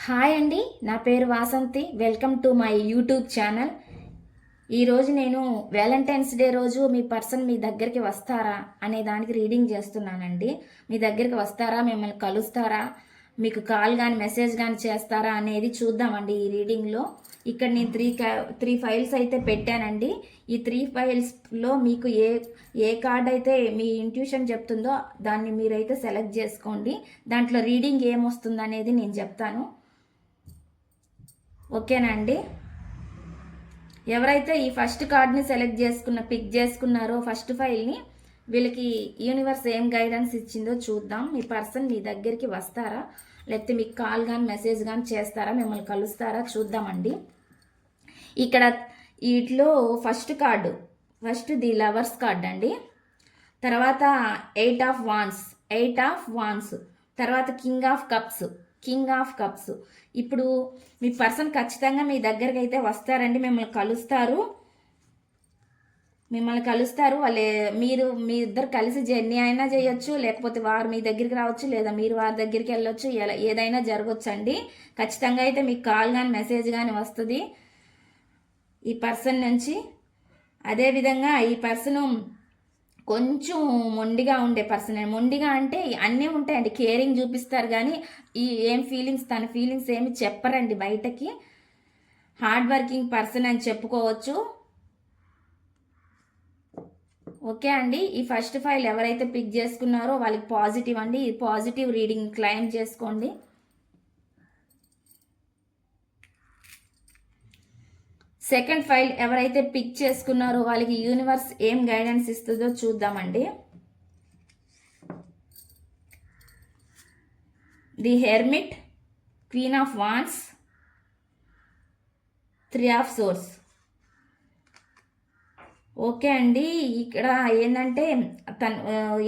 Hi అండి, నా పేరు Vasanthi. Welcome to my YouTube channel. ఈరోజు నేను వ్యాలంటైన్స్ డే రోజు మీ పర్సన్ మీ దగ్గరికి వస్తారా అనే దానికి రీడింగ్ చేస్తున్నానండి. మీ దగ్గరికి వస్తారా, మిమ్మల్ని కలుస్తారా, మీకు కాల్ కానీ మెసేజ్ కానీ చేస్తారా అనేది చూద్దామండి ఈ రీడింగ్లో. ఇక్కడ నేను త్రీ ఫైల్స్ అయితే పెట్టానండి. ఈ 3 ఫైల్స్లో మీకు ఏ కార్డ్ అయితే మీ ఇంట్యూషన్ చెప్తుందో దాన్ని మీరైతే సెలెక్ట్ చేసుకోండి. దాంట్లో రీడింగ్ ఏమొస్తుంది అనేది నేను చెప్తాను. ఓకేనా అండి? ఎవరైతే ఈ ఫస్ట్ కార్డ్ని పిక్ చేసుకున్నారో ఫస్ట్ ఫైల్ని, వీళ్ళకి యూనివర్స్ ఏం గైడెన్స్ ఇచ్చిందో చూద్దాం. మీ పర్సన్ మీ దగ్గరికి వస్తారా, లేకపోతే మీకు కాల్ కానీ మెసేజ్ కానీ చేస్తారా, మిమ్మల్ని కలుస్తారా చూద్దామండి. ఇక్కడ వీటిలో ఫస్ట్ ది లవర్స్ కార్డ్ అండి. తర్వాత 8 ఆఫ్ వాన్స్, తర్వాత కింగ్ ఆఫ్ కప్స్. ఇప్పుడు మీ పర్సన్ ఖచ్చితంగా మీ దగ్గరికి అయితే వస్తారండి, మిమ్మల్ని కలుస్తారు. మీ ఇద్దరు కలిసి జర్నీ అయినా చేయొచ్చు, లేకపోతే వారు మీ దగ్గరికి రావచ్చు, లేదా మీరు వారి దగ్గరికి వెళ్ళొచ్చు. ఏదైనా జరగచ్చు అండి. ఖచ్చితంగా అయితే మీకు కాల్ కానీ మెసేజ్ కానీ వస్తుంది ఈ పర్సన్ నుంచి. అదేవిధంగా ఈ పర్సన్ కొంచెం మొండిగా ఉండే పర్సన్. మొండిగా అంటే అన్నీ ఉంటాయండి, కేరింగ్ చూపిస్తారు కానీ తన ఫీలింగ్స్ ఏమి చెప్పరండి బయటకి. హార్డ్ వర్కింగ్ పర్సన్ అని చెప్పుకోవచ్చు. ఓకే అండి, ఈ ఫస్ట్ ఫైల్ ఎవరైతే పిక్ చేసుకున్నారో వాళ్ళకి పాజిటివ్ అండి. ఈ పాజిటివ్ రీడింగ్ క్లెయిమ్ చేసుకోండి. సెకండ్ ఫైల్ ఎవరైతే పిక్ చేసుకున్నారో వాళ్ళకి యూనివర్స్ ఏం గైడెన్స్ ఇస్తుందో చూద్దామండి. The hermit, queen of wands, 3 of swords. Okay అండి, ఇక్కడ ఏంటంటే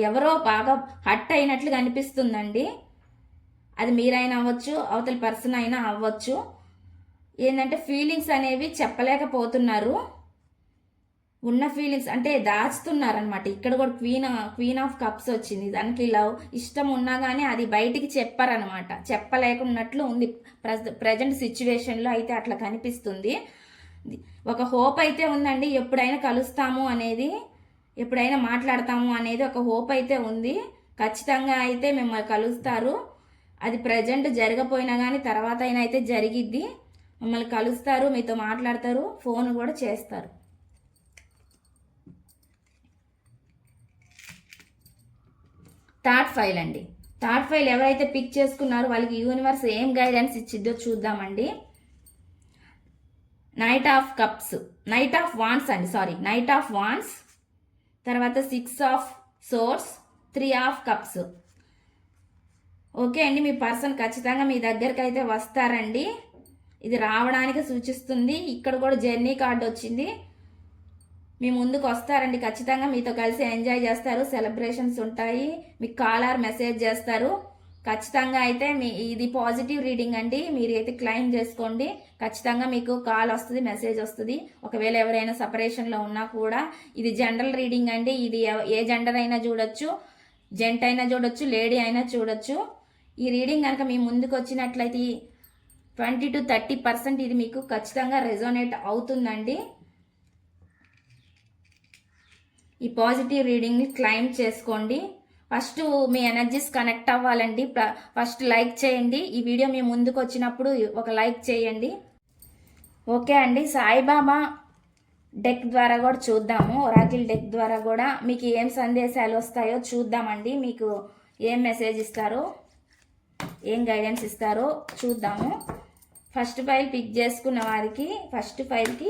ఎవరో బాగా హట్ అయినట్లు కనిపిస్తుందండి. అది మీరైనా అవ్వచ్చు, అవతల పర్సన్ అయినా అవ్వచ్చు. ఏంటంటే ఫీలింగ్స్ అనేవి చెప్పలేకపోతున్నారు. ఉన్న ఫీలింగ్స్ అంటే దాచుతున్నారనమాట. ఇక్కడ కూడా క్వీన్ ఆఫ్ కప్స్ వచ్చింది. దానికి లవ్ ఇష్టం ఉన్నా కానీ అది బయటికి చెప్పారనమాట. చెప్పలేకున్నట్లు ఉంది ప్రజెంట్ సిచ్యువేషన్లో అయితే అట్లా కనిపిస్తుంది. ఒక హోప్ అయితే ఉందండి, ఎప్పుడైనా కలుస్తాము అనేది, ఎప్పుడైనా మాట్లాడతాము అనేది ఒక హోప్ అయితే ఉంది. ఖచ్చితంగా అయితే మిమ్మల్ని కలుస్తారు. అది ప్రజెంట్ జరగపోయినా కానీ తర్వాత అయినా అయితే జరిగిద్ది. మిమ్మల్ని కలుస్తారు, మీతో మాట్లాడతారు, ఫోన్ కూడా చేస్తారు. థర్డ్ ఫైల్ అండి. థర్డ్ ఫైల్ ఎవరైతే పిక్ చేసుకున్నారో వాళ్ళకి యూనివర్స్ ఏం గైడెన్స్ ఇచ్చిద్దో చూద్దామండి. నైట్ ఆఫ్ వాన్స్, తర్వాత 6 of swords, 3 of cups. Okay అండి, మీ పర్సన్ ఖచ్చితంగా మీ దగ్గరికి అయితే వస్తారండి. ఇది రావడానికి సూచిస్తుంది. ఇక్కడ కూడా జర్నీ కార్డు వచ్చింది. మీ ముందుకు వస్తారండి, ఖచ్చితంగా మీతో కలిసి ఎంజాయ్ చేస్తారు, సెలబ్రేషన్స్ ఉంటాయి, మీకు కాల్ ఆర్ మెసేజ్ చేస్తారు. ఖచ్చితంగా అయితే ఇది పాజిటివ్ రీడింగ్ అండి. మీరు అయితే క్లెయిమ్ చేసుకోండి. ఖచ్చితంగా మీకు కాల్ వస్తుంది, మెసేజ్ వస్తుంది. ఒకవేళ ఎవరైనా సపరేషన్లో ఉన్నా కూడా ఇది జనరల్ రీడింగ్ అండి. ఇది ఏ జెండర్ అయినా చూడొచ్చు, జెంట్ అయినా చూడొచ్చు, లేడీ అయినా చూడొచ్చు. ఈ రీడింగ్ కనుక మీ ముందుకు వచ్చినట్లయితే 20 to 30% ఇది మీకు ఖచ్చితంగా రెజోనేట్ అవుతుందండి. ఈ పాజిటివ్ రీడింగ్ని క్లెయిమ్ చేసుకోండి. ఫస్ట్ మీ ఎనర్జీస్ కనెక్ట్ అవ్వాలండి. ఫస్ట్ లైక్ చేయండి. ఈ వీడియో మీ ముందుకు వచ్చినప్పుడు ఒక లైక్ చేయండి. ఓకే అండి, సాయిబాబా డెక్ ద్వారా కూడా చూద్దాము. ఒరాకిల్ డెక్ ద్వారా కూడా మీకు ఏం సందేశాలు వస్తాయో చూద్దామండి. మీకు ఏం మెసేజ్ ఇస్తారో, ఏం గైడెన్స్ ఇస్తారో చూద్దాము. ఫస్ట్ ఫైల్ పిక్ చేసుకున్న వారికి ఫస్ట్ ఫైల్కి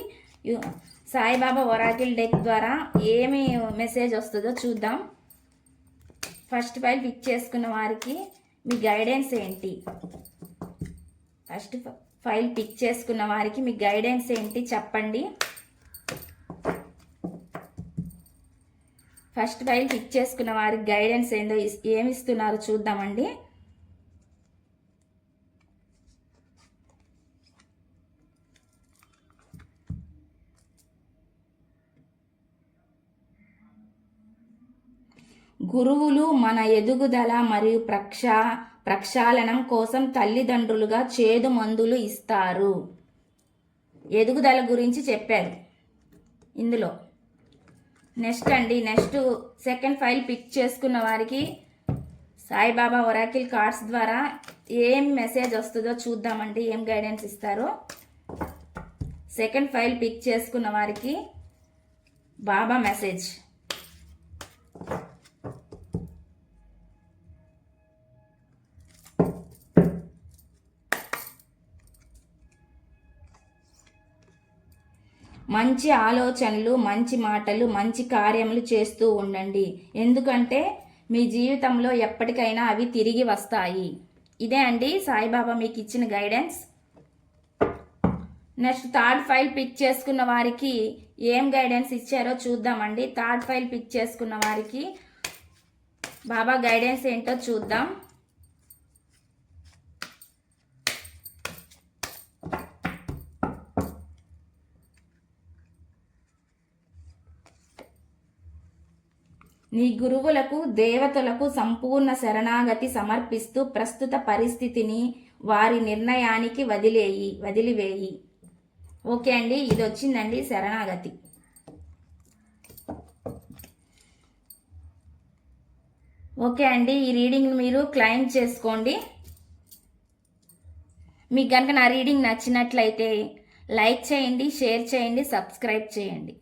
సాయిబాబా ఒరాకిల్ డెక్ ద్వారా ఏమి మెసేజ్ వస్తుందో చూద్దాం. ఫస్ట్ ఫైల్ పిక్ చేసుకున్న వారికి మీ గైడెన్స్ ఏంటి? ఫస్ట్ ఫైల్ పిక్ చేసుకున్న వారికి మీ గైడెన్స్ ఏంటి చెప్పండి. ఫస్ట్ ఫైల్ పిక్ చేసుకున్న వారికి గైడెన్స్ ఏందో ఏమి ఇస్తున్నారో చూద్దామండి. గురువులు మన ఎదుగుదల మరియు ప్రక్షాళనం కోసం తల్లిదండ్రులుగా చేదు మందులు ఇస్తారు. ఎదుగుదల గురించి చెప్పారు ఇందులో. నెక్స్ట్ సెకండ్ ఫైల్ పిక్ చేసుకున్న వారికి సాయిబాబా ఒరాకిల్ కార్డ్స్ ద్వారా ఏం మెసేజ్ వస్తుందో చూద్దామండి, ఏం గైడెన్స్ ఇస్తారో. సెకండ్ ఫైల్ పిక్ చేసుకున్న వారికి బాబా మెసేజ్. మంచి ఆలోచనలు, మంచి మాటలు, మంచి కార్యములు చేస్తూ ఉండండి. ఎందుకంటే మీ జీవితంలో ఎప్పటికైనా అవి తిరిగి వస్తాయి. ఇదే అండి సాయిబాబా మీకు ఇచ్చిన guidance. Next third file pick చేసుకున్న వారికి ఏం గైడెన్స్ ఇచ్చారో చూద్దామండి. థర్డ్ ఫైల్ పిక్ చేసుకున్న వారికి బాబా గైడెన్స్ ఏంటో చూద్దాం. నీ గురువులకు, దేవతలకు సంపూర్ణ శరణాగతి సమర్పిస్తూ ప్రస్తుత పరిస్థితిని వారి నిర్ణయానికి వదిలివేయి. ఓకే అండి, ఇది వచ్చిందండి శరణాగతి. ఓకే అండి, ఈ రీడింగ్ మీరు క్లెయిమ్ చేసుకోండి. మీకు కనుక నా రీడింగ్ నచ్చినట్లయితే లైక్ చేయండి, షేర్ చేయండి, సబ్స్క్రైబ్ చేయండి.